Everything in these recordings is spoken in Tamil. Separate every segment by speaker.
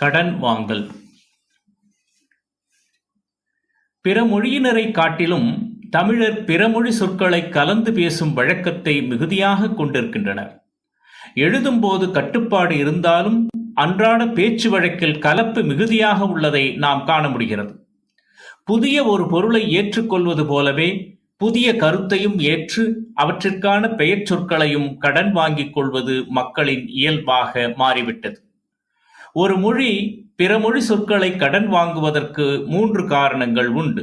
Speaker 1: கடன் வாங்கல். பிற மொழியினரைக் காட்டிலும் தமிழர் பிறமொழி சொற்களை கலந்து பேசும் வழக்கத்தை மிகுதியாக கொண்டிருக்கின்றனர். எழுதும்போது கட்டுப்பாடு இருந்தாலும் அன்றாட பேச்சு வழக்கில் கலப்பு மிகுதியாக உள்ளதை நாம் காண முடிகிறது. புதிய ஒரு பொருளை ஏற்றுக்கொள்வது போலவே புதிய கருத்தையும் ஏற்று அவற்றிற்கான பெயர் சொற்களையும் கடன் வாங்கிக் கொள்வது மக்களின் இயல்பாக மாறிவிட்டது. ஒரு மொழி பிற மொழி சொற்களை கடன் வாங்குவதற்கு 3 காரணங்கள் உண்டு.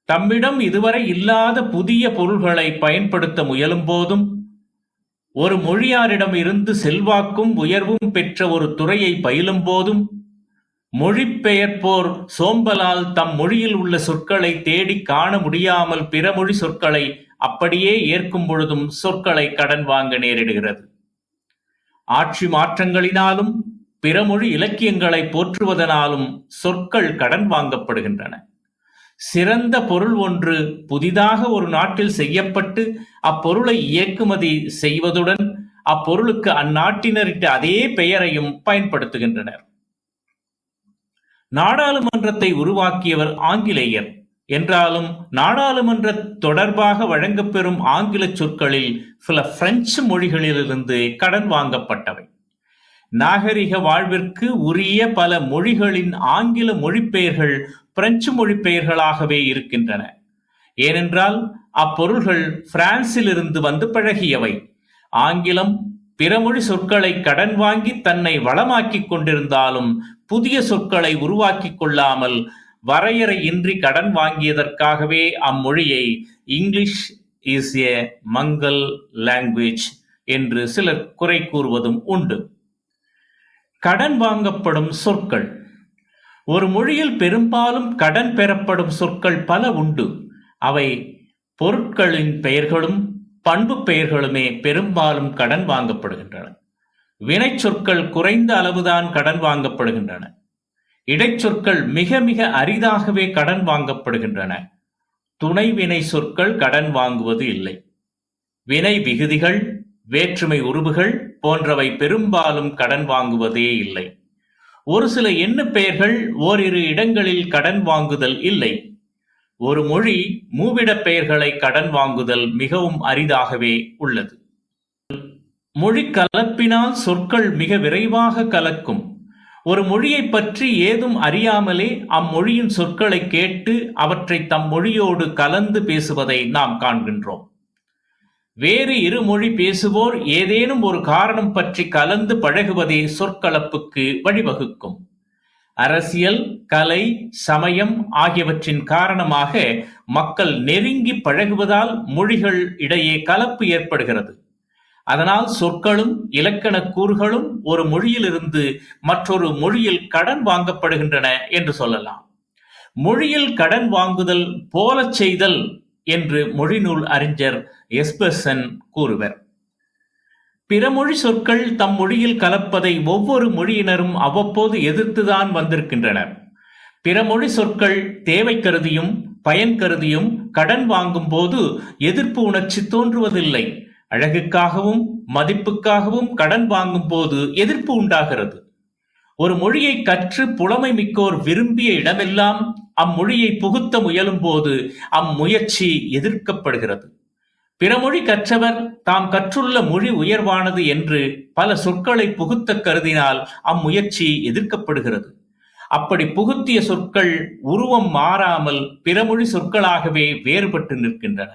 Speaker 1: தம்மிடம் இதுவரை இல்லாத புதிய பொருள்களை பயன்படுத்த முயலும் போதும், ஒரு மொழியாரிடம் இருந்து செல்வாக்கும் உயர்வும் பெற்ற ஒரு துறையை பயிலும் போதும், மொழிபெயர்ப்போர் சோம்பலால் தம் மொழியில் உள்ள சொற்களை தேடி காண முடியாமல் பிற மொழி சொற்களை அப்படியே ஏற்கும் பொழுதும் சொற்களை கடன் வாங்க நேரிடுகிறது. ஆட்சி மாற்றங்களினாலும் பிறமொழி இலக்கியங்களை போற்றுவதனாலும் சொற்கள் கடன் வாங்கப்படுகின்றன. சிறந்த பொருள் ஒன்று புதிதாக ஒரு நாட்டில் செய்யப்பட்டு அப்பொருளை இறக்குமதி செய்வதுடன் அப்பொருளுக்கு அந்நாட்டினரிட்ட அதே பெயரையும் பயன்படுத்துகின்றனர். நாடாளுமன்றத்தை உருவாக்கியவர் ஆங்கிலேயர் என்றாலும் நாடாளுமன்ற தொடர்பாக வழங்கப்பெறும் ஆங்கில சொற்களில் சில பிரெஞ்சு மொழிகளிலிருந்து கடன் வாங்கப்பட்டவை. நாகரிக வாழ்விற்கு உரிய பல மொழிகளின் ஆங்கில மொழிபெயர்கள் பிரெஞ்சு மொழிபெயர்களாகவே இருக்கின்றன. ஏனென்றால் அப்பொருள்கள் பிரான்சிலிருந்து வந்து பழகியவை. ஆங்கிலம் பிறமொழி சொற்களை கடன் வாங்கி தன்னை வளமாக்கிக் கொண்டிருந்தாலும் புதிய சொற்களை உருவாக்கிக் கொள்ளாமல் வரையறையின்றி கடன் வாங்கியதற்காகவே அம்மொழியை English is a mongrel language என்று சிலர் குறை கூறுவதும் உண்டு. கடன் வாங்கப்படும் சொற்கள். ஒரு மொழியில் பெரும்பாலும் கடன் பெறப்படும் சொற்கள் பல உண்டு. அவை பொருட்களின் பெயர்களும் பண்பு பெயர்களுமே பெரும்பாலும் கடன் வாங்கப்படுகின்றன. வினை சொற்கள் குறைந்த அளவுதான் கடன் வாங்கப்படுகின்றன. இடைச்சொற்கள் மிக மிக அரிதாகவே கடன் வாங்கப்படுகின்றன. துணை வினை சொற்கள் கடன் வாங்குவது இல்லை. வினை விகுதிகள், வேற்றுமை உருபுகள் போன்றவை பெரும்பாலும் கடன் வாங்குவதே இல்லை. ஒரு சில எண்ணு பெயர்கள் ஓரிரு இடங்களில் கடன் வாங்குதல் இல்லை. ஒரு மொழி மூவிடப் பெயர்களை கடன் வாங்குதல் மிகவும் அரிதாகவே உள்ளது. மொழி கலப்பினால் சொற்கள் மிக விரைவாக கலக்கும். ஒரு மொழியை பற்றி ஏதும் அறியாமலே அம்மொழியின் சொற்களை கேட்டு அவற்றை தம் மொழியோடு கலந்து பேசுவதை நாம் காண்கின்றோம். வேறு இரு மொழி பேசுவோர் ஏதேனும் ஒரு காரணம் பற்றி கலந்து பழகுவதே சொற்கலப்புக்கு வழிவகுக்கும். அரசியல், கலை, சமயம் ஆகியவற்றின் காரணமாக மக்கள் நெருங்கி பழகுவதால் மொழிகள் இடையே கலப்பு ஏற்படுகிறது. அதனால் சொற்களும் இலக்கண கூறுகளும் ஒரு மொழியிலிருந்து மற்றொரு மொழியில் கடன் வாங்கப்படுகின்றன என்று சொல்லலாம். மொழியில் கடன் வாங்குதல் போலச் செய்தல் என்று மொழிநூல் அறிஞர் எஸ்பர்சன் கூறுவர். பிற மொழி சொற்கள் தம் மொழியில் கலப்பதை ஒவ்வொரு மொழியினரும் அவ்வப்போது எதிர்த்துதான் வந்திருக்கின்றனர். பிற மொழி சொற்கள் தேவை கருதியும் பயன் கருதியும் கடன் வாங்கும் போது எதிர்ப்பு உணர்ச்சி தோன்றுவதில்லை. அழகுக்காகவும் மதிப்புக்காகவும் கடன் வாங்கும் போது எதிர்ப்பு உண்டாகிறது. ஒரு மொழியை கற்று புலமை மிக்கோர் விரும்பிய இடமெல்லாம் அம்மொழியை புகுத்த முயலும் போது அம்முயற்சி எதிர்க்கப்படுகிறது. பிறமொழி கற்றவர் தாம் கற்றுள்ள மொழி உயர்வானது என்று பல சொற்களை புகுத்த கருதினால் அம்முயற்சி எதிர்க்கப்படுகிறது. அப்படி புகுத்திய சொற்கள் உருவம் மாறாமல் பிறமொழி சொற்களாகவே வேறுபட்டு நிற்கின்றன.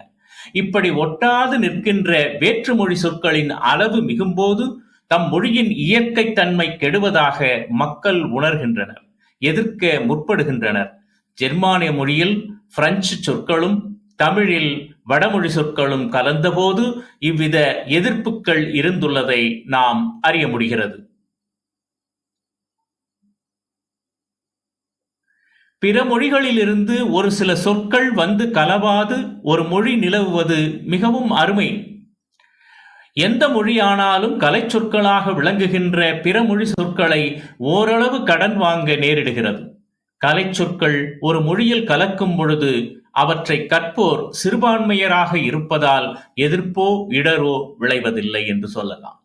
Speaker 1: இப்படி ஒட்டாது நிற்கின்ற வேற்றுமொழி சொற்களின் அளவு மிகும்போது தம் மொழியின் இயற்கை தன்மை கெடுவதாக மக்கள் உணர்கின்றனர், எதிர்க்க முற்படுகின்றனர். ஜெர்மானிய மொழியில் பிரெஞ்சு சொற்களும் தமிழில் வடமொழி சொற்களும் கலந்தபோது இவ்வித எதிர்ப்புகள் இருந்துள்ளதை நாம் அறிய முடிகிறது. பிற மொழிகளிலிருந்து ஒரு சில சொற்கள் வந்து கலவாது ஒரு மொழி நிலவுவது மிகவும் அருமை. எந்த மொழியானாலும் கலை சொற்களாக விளங்குகின்ற பிற மொழி சொற்களை ஓரளவு கடன் வாங்க நேரிடுகிறது. கலை சொற்கள் ஒரு மொழியில் கலக்கும் பொழுது அவற்றை கற்போர் சிறுபான்மையராக இருப்பதால் எதிர்ப்போ இடரோ விளைவதில்லை என்று சொல்லலாம்.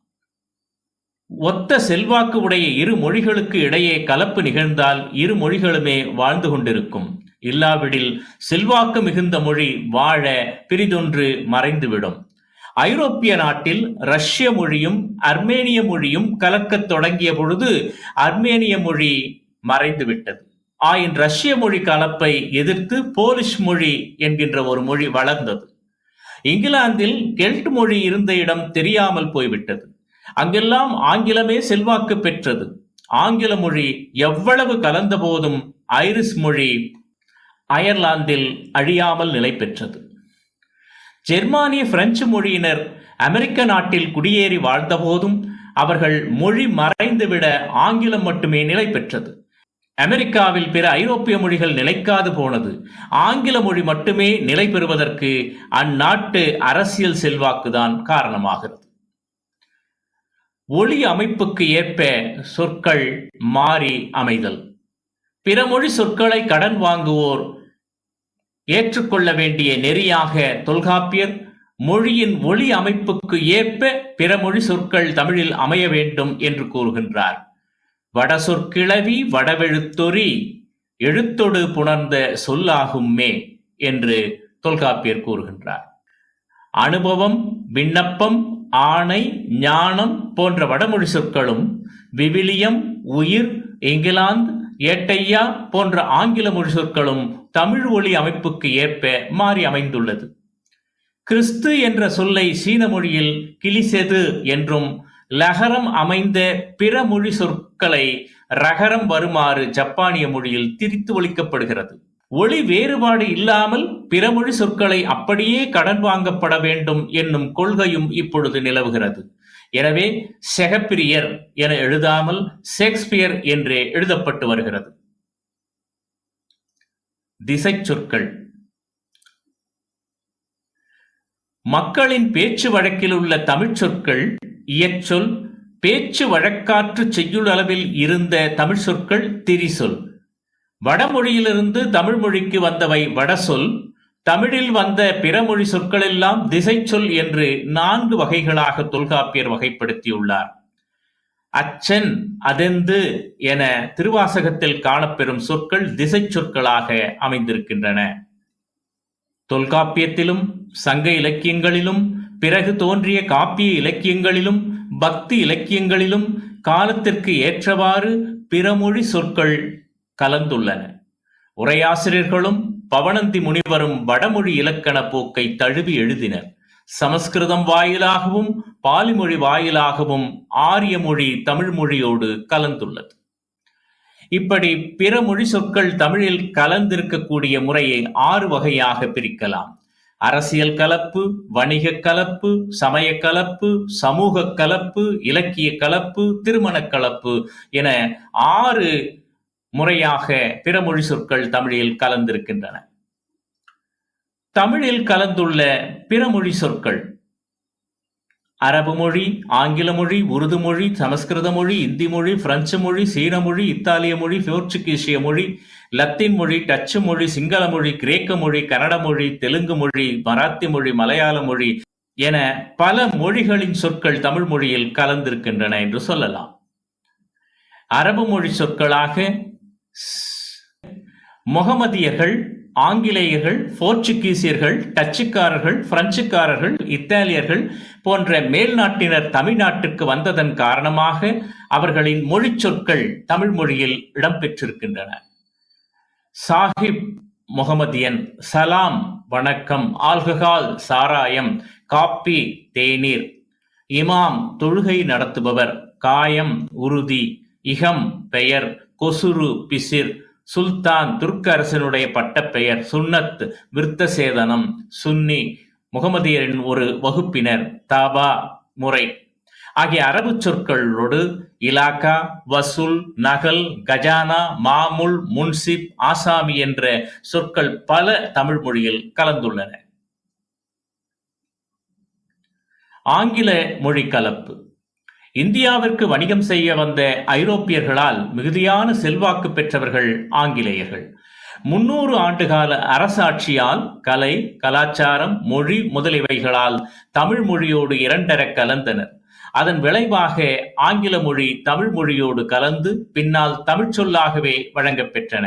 Speaker 1: ஒத்த செல்வாக்கு உடைய இரு மொழிகளுக்கு இடையே கலப்பு நிகழ்ந்தால் இரு மொழிகளுமே வாழ்ந்து கொண்டிருக்கும். இல்லாவிடில் செல்வாக்கு மிகுந்த மொழி வாழ பிரிதொன்று மறைந்துவிடும். ஐரோப்பிய நாட்டில் ரஷ்ய மொழியும் அர்மேனிய மொழியும் கலக்கத் தொடங்கிய பொழுது அர்மேனிய மொழி மறைந்துவிட்டது. ஆயின் ரஷ்ய மொழி கலப்பை எதிர்த்து போலிஷ் மொழி என்கின்ற ஒரு மொழி வளர்ந்தது. இங்கிலாந்தில் கெல்ட் மொழி இருந்த இடம் தெரியாமல் போய்விட்டது. அங்கெல்லாம் ஆங்கிலமே செல்வாக்கு பெற்றது. ஆங்கில மொழி எவ்வளவு கலந்த போதும் ஐரிஷ் மொழி அயர்லாந்தில் அழியாமல் நிலை பெற்றது. ஜெர்மானிய பிரெஞ்சு மொழியினர் அமெரிக்க நாட்டில் குடியேறி வாழ்ந்தபோதும் அவர்கள் மொழி மறைந்துவிட ஆங்கிலம் மட்டுமே நிலை பெற்றது. அமெரிக்காவில் பிற ஐரோப்பிய மொழிகள் நிலைக்காது போனது. ஆங்கில மொழி மட்டுமே நிலை பெறுவதற்கு அந்நாட்டு அரசியல் செல்வாக்குதான் காரணமாகிறது. ஒளி அமைப்புக்கு ஏற்ப சொற்கள் மாறி அமைதல். பிற மொழி சொற்களை கடன் வாங்குவோர் ஏற்றுக்கொள்ள வேண்டிய நெறியாக தொல்காப்பியர் மொழியின் ஒளி அமைப்புக்கு ஏற்ப பிற மொழி சொற்கள் தமிழில் அமைய வேண்டும் என்று கூறுகின்றார். வட சொற்கிளவி வடவெழுத்தொறி எழுத்தொடு புணர்ந்த சொல்லாகும்மே என்று தொல்காப்பியர் கூறுகின்றார். அனுபவம், விண்ணப்பம், ஆணை, ஞானம் போன்ற வடமொழி சொற்களும் விவிலியம், உயிர், இங்கிலாந்து, ஏட்டையா போன்ற ஆங்கில மொழி சொற்களும் தமிழ் ஒலி அமைப்புக்கு ஏற்ப மாறி அமைந்துள்ளது. கிறிஸ்து என்ற சொல்லை சீன மொழியில் கிளிசெது என்றும், லகரம் அமைந்த பிற மொழி சொற்களை ரகரம் வருமாறு ஜப்பானிய மொழியில் திரித்து ஒலிக்கப்படுகிறது. ஒளி வேறுபாடு இல்லாமல் பிற மொழி சொற்களை அப்படியே கடன் வாங்கப்பட வேண்டும் என்னும் கொள்கையும் இப்பொழுது நிலவுகிறது. எனவே ஷேக்ஸ்பியர் என எழுதாமல் ஷேக்ஸ்பியர் என்றே எழுதப்பட்டு வருகிறது. திசை சொற்கள். மக்களின் பேச்சு வழக்கில் உள்ள தமிழ் சொற்கள் இயற்சொல். பேச்சு வழக்காற்று செய்யுள் அளவில் இருந்த தமிழ் சொற்கள் திரிசொல். வடமொழியிலிருந்து தமிழ் மொழிக்கு வந்தவை வடசொல். தமிழில் வந்த பிற மொழி சொற்கள் எல்லாம் திசை சொல் என்று 4 வகைகளாக தொல்காப்பியர் வகைப்படுத்தியுள்ளார். அச்சன், அதெந்து என திருவாசகத்தில் காணப்பெறும் சொற்கள் திசை சொற்களாக அமைந்திருக்கின்றன. தொல்காப்பியத்திலும் சங்க இலக்கியங்களிலும் பிறகு தோன்றிய காப்பிய இலக்கியங்களிலும் பக்தி இலக்கியங்களிலும் காலத்திற்கு ஏற்றவாறு பிறமொழி சொற்கள் கலந்துள்ளன. உரையாசிரியர்களும் பவணந்தி முனிவரும் வடமொழி இலக்கண போக்கை தழுவி எழுதினர். சமஸ்கிருதம் வாயிலாகவும் பாலிமொழி வாயிலாகவும் ஆரிய மொழி தமிழ் மொழியோடு கலந்துள்ளது. இப்படி பிற மொழி சொற்கள் தமிழில் கலந்திருக்கக்கூடிய முறையை 6 வகையாக பிரிக்கலாம். அரசியல் கலப்பு, வணிக கலப்பு, சமய கலப்பு, சமூக கலப்பு, இலக்கிய கலப்பு, திருமண கலப்பு என 6 முறையாக பிற மொழி சொற்கள் தமிழில் கலந்திருக்கின்றன. தமிழில் கலந்துள்ள பிற மொழி சொற்கள் அரபு மொழி, ஆங்கில மொழி, உருது மொழி, சமஸ்கிருத மொழி, இந்தி மொழி, பிரெஞ்சு மொழி, சீன மொழி, இத்தாலிய மொழி, போர்ச்சுகீசிய மொழி, லத்தீன் மொழி, டச்சு மொழி, சிங்கள மொழி, கிரேக்க மொழி, கன்னட மொழி, தெலுங்கு மொழி, மராத்தி மொழி, மலையாள மொழி என பல மொழிகளின் சொற்கள் தமிழ் மொழியில் கலந்திருக்கின்றன என்று சொல்லலாம். அரபு மொழி சொற்களாக முகமதியர்கள், ஆங்கிலேயர்கள், போர்ச்சுகீசியர்கள், டச்சுக்காரர்கள், பிரெஞ்சுக்காரர்கள், இத்தாலியர்கள் போன்ற மேல் நாட்டினர் தமிழ்நாட்டிற்கு வந்ததன் காரணமாக அவர்களின் மொழி சொற்கள் தமிழ் மொழியில் இடம்பெற்றிருக்கின்றன. சாஹிப் முகமதியன், சலாம் வணக்கம், ஆல்கஹால் சாராயம், காப்பி தேநீர், இமாம் தொழுகை நடத்துபவர், காயம் உறுதி, இகம் பெயர், கொசுரு பிசிர், சுல்தான் துர்க்க அரசனுடைய பட்டப்பெயர், சுன்னத் விருத்தசேதனம், சுன்னி முகமதியரின் ஒரு வகுப்பினர், தாபா முறை ஆகிய அரபு சொற்களோடு இலாக்கா, வசூல், நகல், கஜானா, மாமுல், முன்சிப், ஆசாமி என்ற சொற்கள் பல தமிழ் மொழியில் கலந்துள்ளன. ஆங்கில மொழி கலப்பு. இந்தியாவிற்கு வணிகம் செய்ய வந்த ஐரோப்பியர்களால் மிகுதியான செல்வாக்கு பெற்றவர்கள் ஆங்கிலேயர்கள். 300 ஆண்டுகால அரசாட்சியால் கலை, கலாச்சாரம், மொழி முதலியவைகளால் தமிழ் மொழியோடு இரண்டர கலந்தனர். அதன் விளைவாக ஆங்கில மொழி தமிழ் மொழியோடு கலந்து பின்னால் தமிழ்ச் சொல்லாகவே வழங்கப் பெற்றன.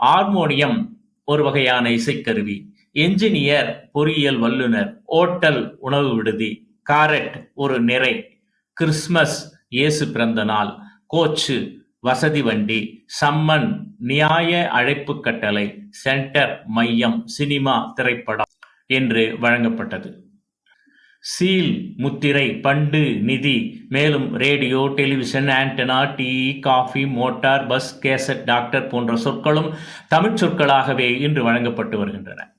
Speaker 1: ஹார்மோனியம் ஒரு வகையான இசைக்கருவி, என்ஜினியர் பொறியியல் வல்லுநர், ஓட்டல் உணவு விடுதி, காரெட் ஒரு நிறை, கிறிஸ்மஸ் இயேசு பிறந்த நாள், கோச்சு வசதி வண்டி, சம்மன் நியாய அழைப்பு கட்டளை, சென்டர் மையம், சினிமா திரைப்படம் என்று வழங்கப்பட்டது. சீல் முத்திரை, பண்டு நிதி, மேலும் radio, television, antenna, tea, coffee, motor, bus, cassette, doctor போன்ற சொற்களும் தமிழ்ச் சொற்களாகவே இன்று வழங்கப்பட்டு வருகின்றன.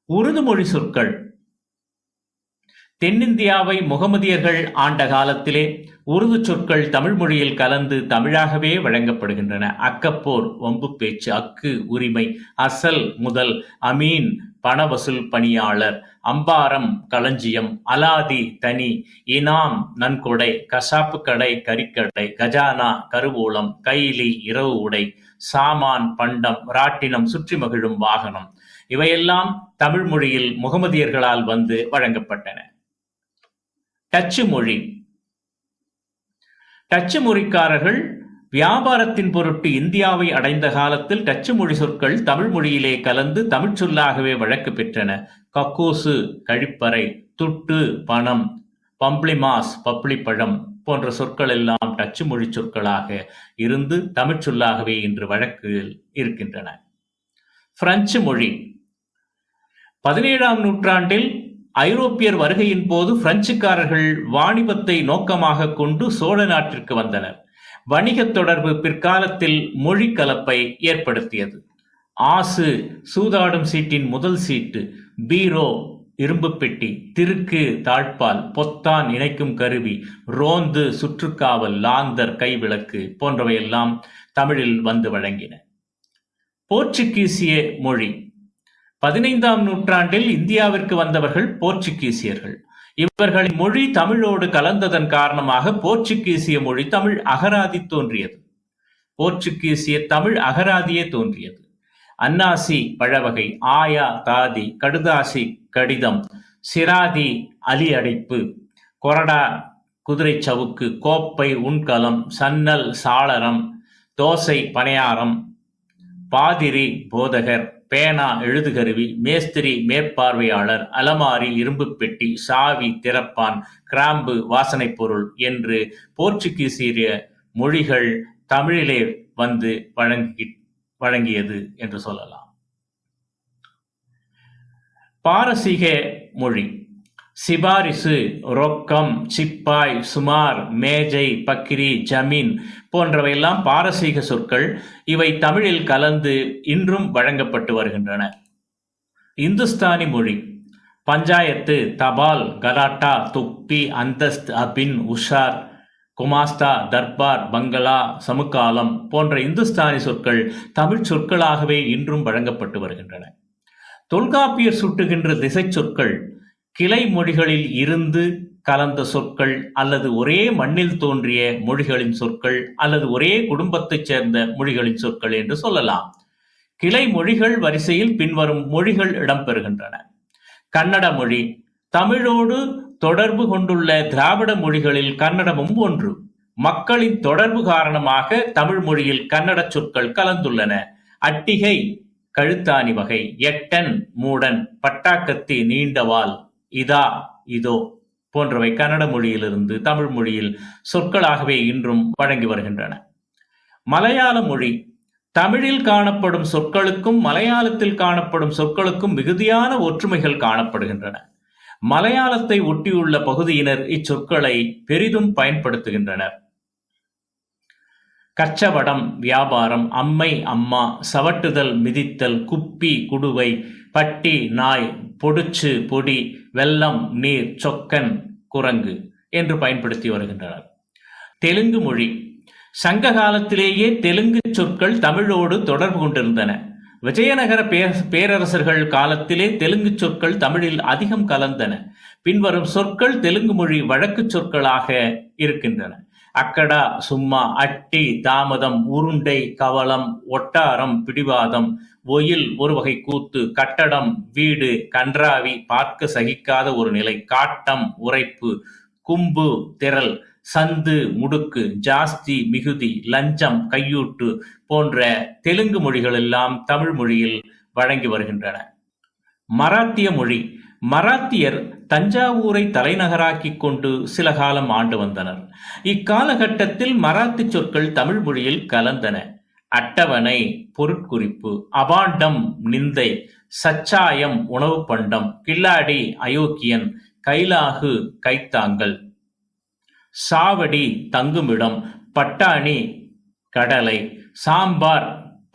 Speaker 1: உருது மொழி சொற்கள். தென்னிந்தியாவை முகமதியர்கள் ஆண்ட காலத்திலே உருது சொற்கள் தமிழ் மொழியில் கலந்து தமிழாகவே வழங்கப்படுகின்றன. அக்கப்போர் வம்பு பேச்சு, அக்கு உரிமை, அசல் முதல், அமீன் பண வசூல் பணியாளர், அம்பாரம் களஞ்சியம், அலாதி தனி, இனாம் நன்கொடை, கசாப்பு கடை கறிக்கடை, கஜானா கருவூலம், கைலி இரவு உடை, சாமான் பண்டம், ராட்டினம் சுற்றி மகிழும் வாகனம், இவையெல்லாம் தமிழ் மொழியில் முகமதியர்களால் வந்து வழங்கப்பட்டன. டச்சு மொழி. டச்சு மொழிக்காரர்கள் வியாபாரத்தின் பொருட்டு இந்தியாவை அடைந்த காலத்தில் டச்சு மொழி சொற்கள் தமிழ் மொழியிலே கலந்து தமிழ்ச் சொல்லாகவே வழக்கு பெற்றன. கக்கூசு கழிப்பறை, துட்டு பணம், பம்ப்ளிமாஸ் பப்ளிப்பழம் போன்ற சொற்கள் எல்லாம் டச்சு மொழி சொற்களாக இருந்து தமிழ்ச் சொல்லாகவே இன்று வழக்கில் இருக்கின்றன. பிரெஞ்சு மொழி. 17ஆம் நூற்றாண்டில் ஐரோப்பியர் வருகையின் போது பிரெஞ்சுக்காரர்கள் வாணிபத்தை நோக்கமாக கொண்டு சோழ நாட்டிற்கு வந்தனர். வணிகத் தொடர்பு பிற்காலத்தில் மொழி கலப்பை ஏற்படுத்தியது. ஆசு சூதாடும் சீட்டின் முதல் சீட்டு, பீரோ இரும்பு பெட்டி, திருக்கு தாழ்பால், பொத்தான் இணைக்கும் கருவி, ரோந்து சுற்றுக்காவல், லாந்தர் கைவிளக்கு போன்றவையெல்லாம் தமிழில் வந்து வழங்கின. போர்ச்சுகீசிய மொழி. 15ஆம் நூற்றாண்டில் இந்தியாவிற்கு வந்தவர்கள் போர்ச்சுகீசியர்கள். இவர்களின் மொழி தமிழோடு கலந்ததன் காரணமாக போர்ச்சுகீசிய மொழி தமிழ் அகராதி தோன்றியது. போர்ச்சுகீசிய தமிழ் அகராதியே தோன்றியது. அன்னாசி பழவகை, ஆயா தாதி, கடுதாசி கடிதம், சிராதி அலி அடைப்பு, கொரடா குதிரை சவுக்கு, கோப்பை உண்கலம், சன்னல் சாளரம், தோசை பனையாரம், பாதிரி போதகர், பேனா எழுதுகருவி, மேஸ்திரி மேற்பார்வையாளர், அலமாரி இரும்பு பெட்டி, சாவி திறப்பான், கிராம்பு வாசனைப் பொருள் என்று போர்ச்சுகீசிய மொழிகள் தமிழிலே வந்து வழங்கியது என்று சொல்லலாம். பாரசீக மொழி. சிபாரிசு, ரொக்கம், சிப்பாய், சுமார், மேஜை, பக்கிரி, ஜமீன் போன்றவையெல்லாம் பாரசீக சொற்கள். இவை தமிழில் கலந்து இன்றும் வழங்கப்பட்டு வருகின்றன. இந்துஸ்தானி மொழி. பஞ்சாயத்து, தபால், கலாட்டா, துப்பி, அந்தஸ்த், அபின், உஷார், குமாஸ்தா, தர்பார், பங்களா, சமுக்காலம் போன்ற இந்துஸ்தானி சொற்கள் தமிழ் சொற்களாகவே இன்றும் வழங்கப்பட்டு வருகின்றன. தொல்காப்பியர் சுட்டுகின்ற திசை சொற்கள் கிளை மொழிகளில் இருந்து கலந்த சொற்கள் அல்லது ஒரே மண்ணில் தோன்றிய மொழிகளின் சொற்கள் அல்லது ஒரே குடும்பத்தைச் சேர்ந்த மொழிகளின் சொற்கள் என்று சொல்லலாம். கிளை மொழிகள் வரிசையில் பின்வரும் மொழிகள் இடம்பெறுகின்றன. கன்னட மொழி. தமிழோடு தொடர்பு கொண்டுள்ள திராவிட மொழிகளில் கன்னடமும் ஒன்று. மக்களின் தொடர்பு காரணமாக தமிழ் மொழியில் கன்னட சொற்கள் கலந்துள்ளன. அட்டிகை கழுத்தாணி வகை, எட்டன் மூடன், பட்டாக்கத்தி நீண்டவாள், இதா இதோ போன்றவை கன்னட மொழியிலிருந்து தமிழ் மொழியில் சொற்களாகவே இன்றும் வழங்கி வருகின்றன. மலையாள மொழி. தமிழில் காணப்படும் சொற்களுக்கும் மலையாளத்தில் காணப்படும் சொற்களுக்கும் மிகுதியான ஒற்றுமைகள் காணப்படுகின்றன. மலையாளத்தை ஒட்டியுள்ள பகுதியினர் இச்சொற்களை பெரிதும் பயன்படுத்துகின்றனர். கச்சவடம் வியாபாரம், அம்மை அம்மா, சவட்டுதல் மிதித்தல், குப்பி குடுவை, பட்டி நாய், பொடுச்சு பொடி, வெள்ளம் நீர், சொக்கன் குரங்கு என்று பயன்படுத்தி வருகின்றனர். தெலுங்கு மொழி. சங்க காலத்திலேயே தெலுங்கு சொற்கள் தமிழோடு தொடர்பு கொண்டிருந்தன. விஜயநகர பேரரசர்கள் காலத்திலே தெலுங்கு சொற்கள் தமிழில் அதிகம் கலந்தன. பின்வரும் சொற்கள் தெலுங்கு மொழி வழக்கு சொற்களாக இருக்கின்றன. அக்கடா சும்மா, அட்டி தாமதம், உருண்டை கவலம், ஒட்டாரம் பிடிவாதம், ஒயில் ஒரு வகை கூத்து, கட்டடம் வீடு, கன்றாவி பார்க்க சகிக்காத ஒரு நிலை, காட்டம் உரைப்பு, கும்பு, திரள், சந்து, முடுக்கு, ஜாஸ்தி, மிகுதி, லஞ்சம், கையூட்டு போன்ற தெலுங்கு மொழிகள் எல்லாம் தமிழ் மொழியில் வழங்கி வருகின்றன. மராத்திய மொழி. மராத்தியர் தஞ்சாவூரை தலைநகராக்கிக் கொண்டு சில காலம் ஆண்டு வந்தனர். இக்காலகட்டத்தில் மராத்தி சொற்கள் தமிழ் மொழியில் கலந்தன. அட்டவணை, பொருட்குறிப்பு, அபாண்டம், நிந்தை, சச்சாயம், உணவு பண்டம், கில்லாடி, அயோக்கியன், கைலாகு, கைத்தாங்கல், சாவடி, தங்குமிடம், பட்டாணி, கடலை, சாம்பார்,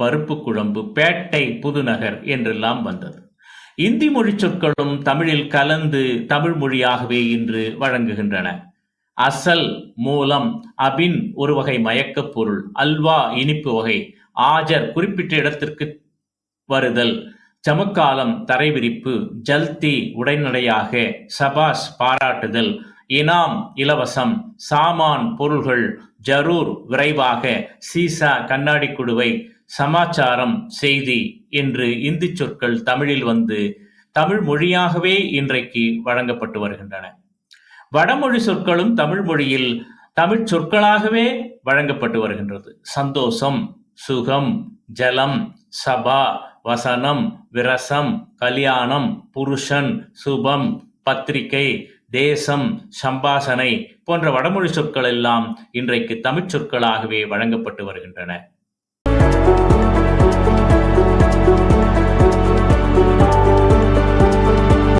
Speaker 1: பருப்பு குழம்பு, பேட்டை, புதுநகர் என்றெல்லாம் வந்தது. இந்தி மொழி சொற்களும் தமிழில் கலந்து தமிழ் மொழியாகவே இன்று வழங்குகின்றன. அசல், மூலம், அபின் ஒரு வகை மயக்கப் பொருள், அல்வா இனிப்பு வகை, ஆஜர் குறிப்பிட்ட இடத்திற்கு வருதல், ஜமுக்காலம் தரைவிரிப்பு, ஜல்தி உடைநடையாக, சபாஸ் பாராட்டுதல், இனாம் இலவசம், சாமான் பொருள்கள், ஜரூர் விரைவாக, சீசா கண்ணாடி குடுவை, சமாச்சாரம் செய்தி என்று இந்தி சொற்கள் தமிழில் வந்து தமிழ் மொழியாகவே இன்றைக்கு வழங்கப்பட்டு வருகின்றன. வடமொழி சொற்களும் தமிழ் மொழியில் தமிழ் சொற்களாகவே வழங்கப்பட்டு வருகின்றது. சந்தோஷம், சுகம், ஜலம், சபா, வசனம், விரசம், கல்யாணம், புருஷன், சுபம், பத்திரிகை, தேசம், சம்பாசனை போன்ற வடமொழி சொற்கள் எல்லாம் இன்றைக்கு தமிழ் சொற்களாகவே வழங்கப்பட்டு வருகின்றன.